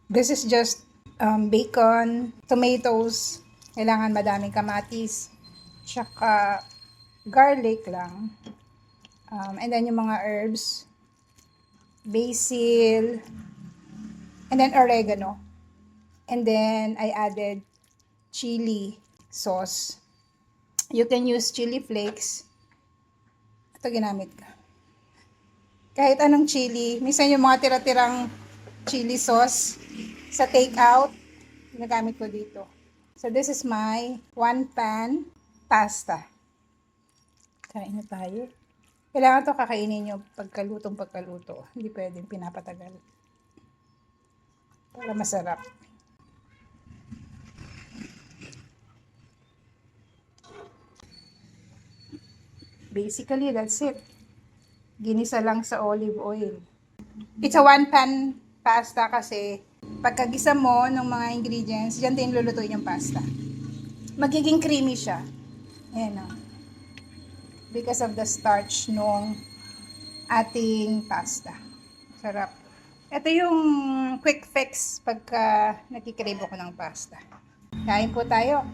This is just bacon, tomatoes, kailangan madaming kamatis, tsaka garlic lang. And then yung mga herbs, basil, and then oregano. And then I added chili sauce. You can use chili flakes. Ito ginamit ko. Kahit anong chili, minsan yung mga tira-tirang chili sauce sa take-out, ginagamit ko dito. So this is my 1-pan pasta. Kain na tayo. Kailangan to kakainin nyo pagkaluto. Hindi pwedeng pinapatagal. Para masarap. Basically, that's it. Ginisa lang sa olive oil. It's a 1-pan pasta kasi pagkagisa mo ng mga ingredients, dyan din lulutuin yung pasta. Magiging creamy siya. Ayan o. Because of the starch nung ating pasta. Sarap. Ito yung quick fix pagka nagkikrave ako ng pasta. Kain po tayo.